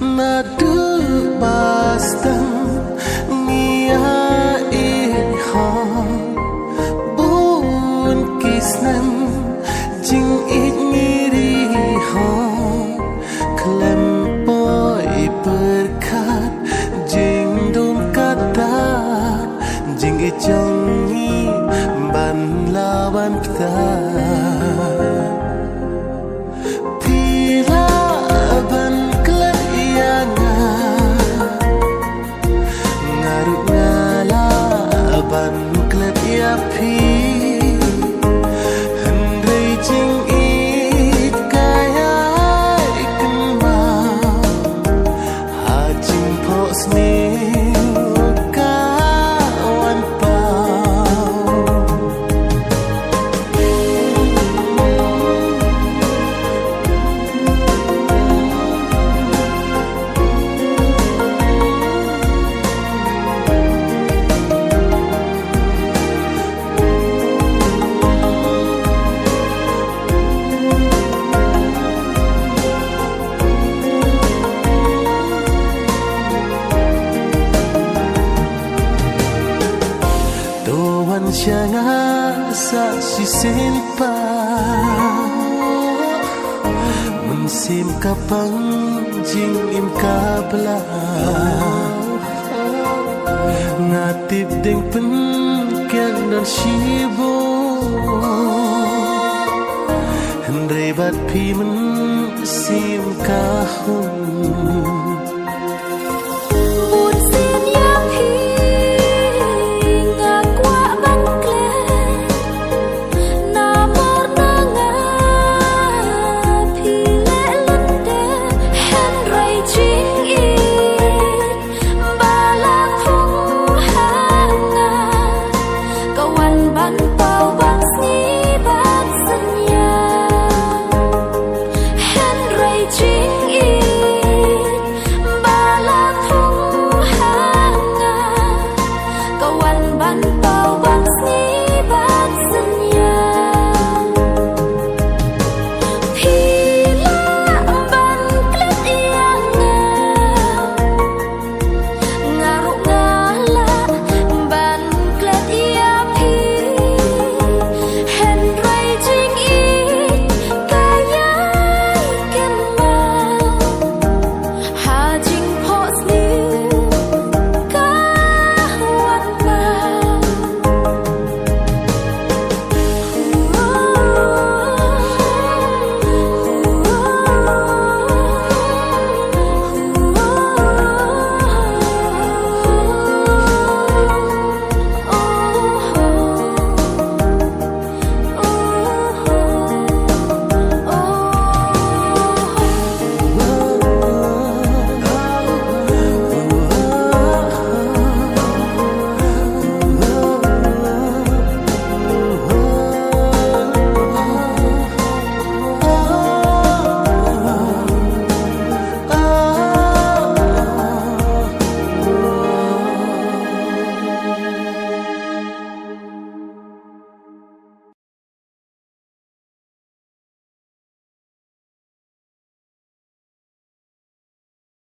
nadu bastan nia iha bun kisnan jing it ngiri ha klem poi berkat jing dum kata jing ijongi ban lawan kita pila ban klan ianga ngaru ngala ban klan ia pi handai jing it kaya ikan ma ha jing po sni Jangan saksi simpa Mensim kapang jing im kabla Ngatip deng pen kian dan shibo Hendrai bat pi men sim kahun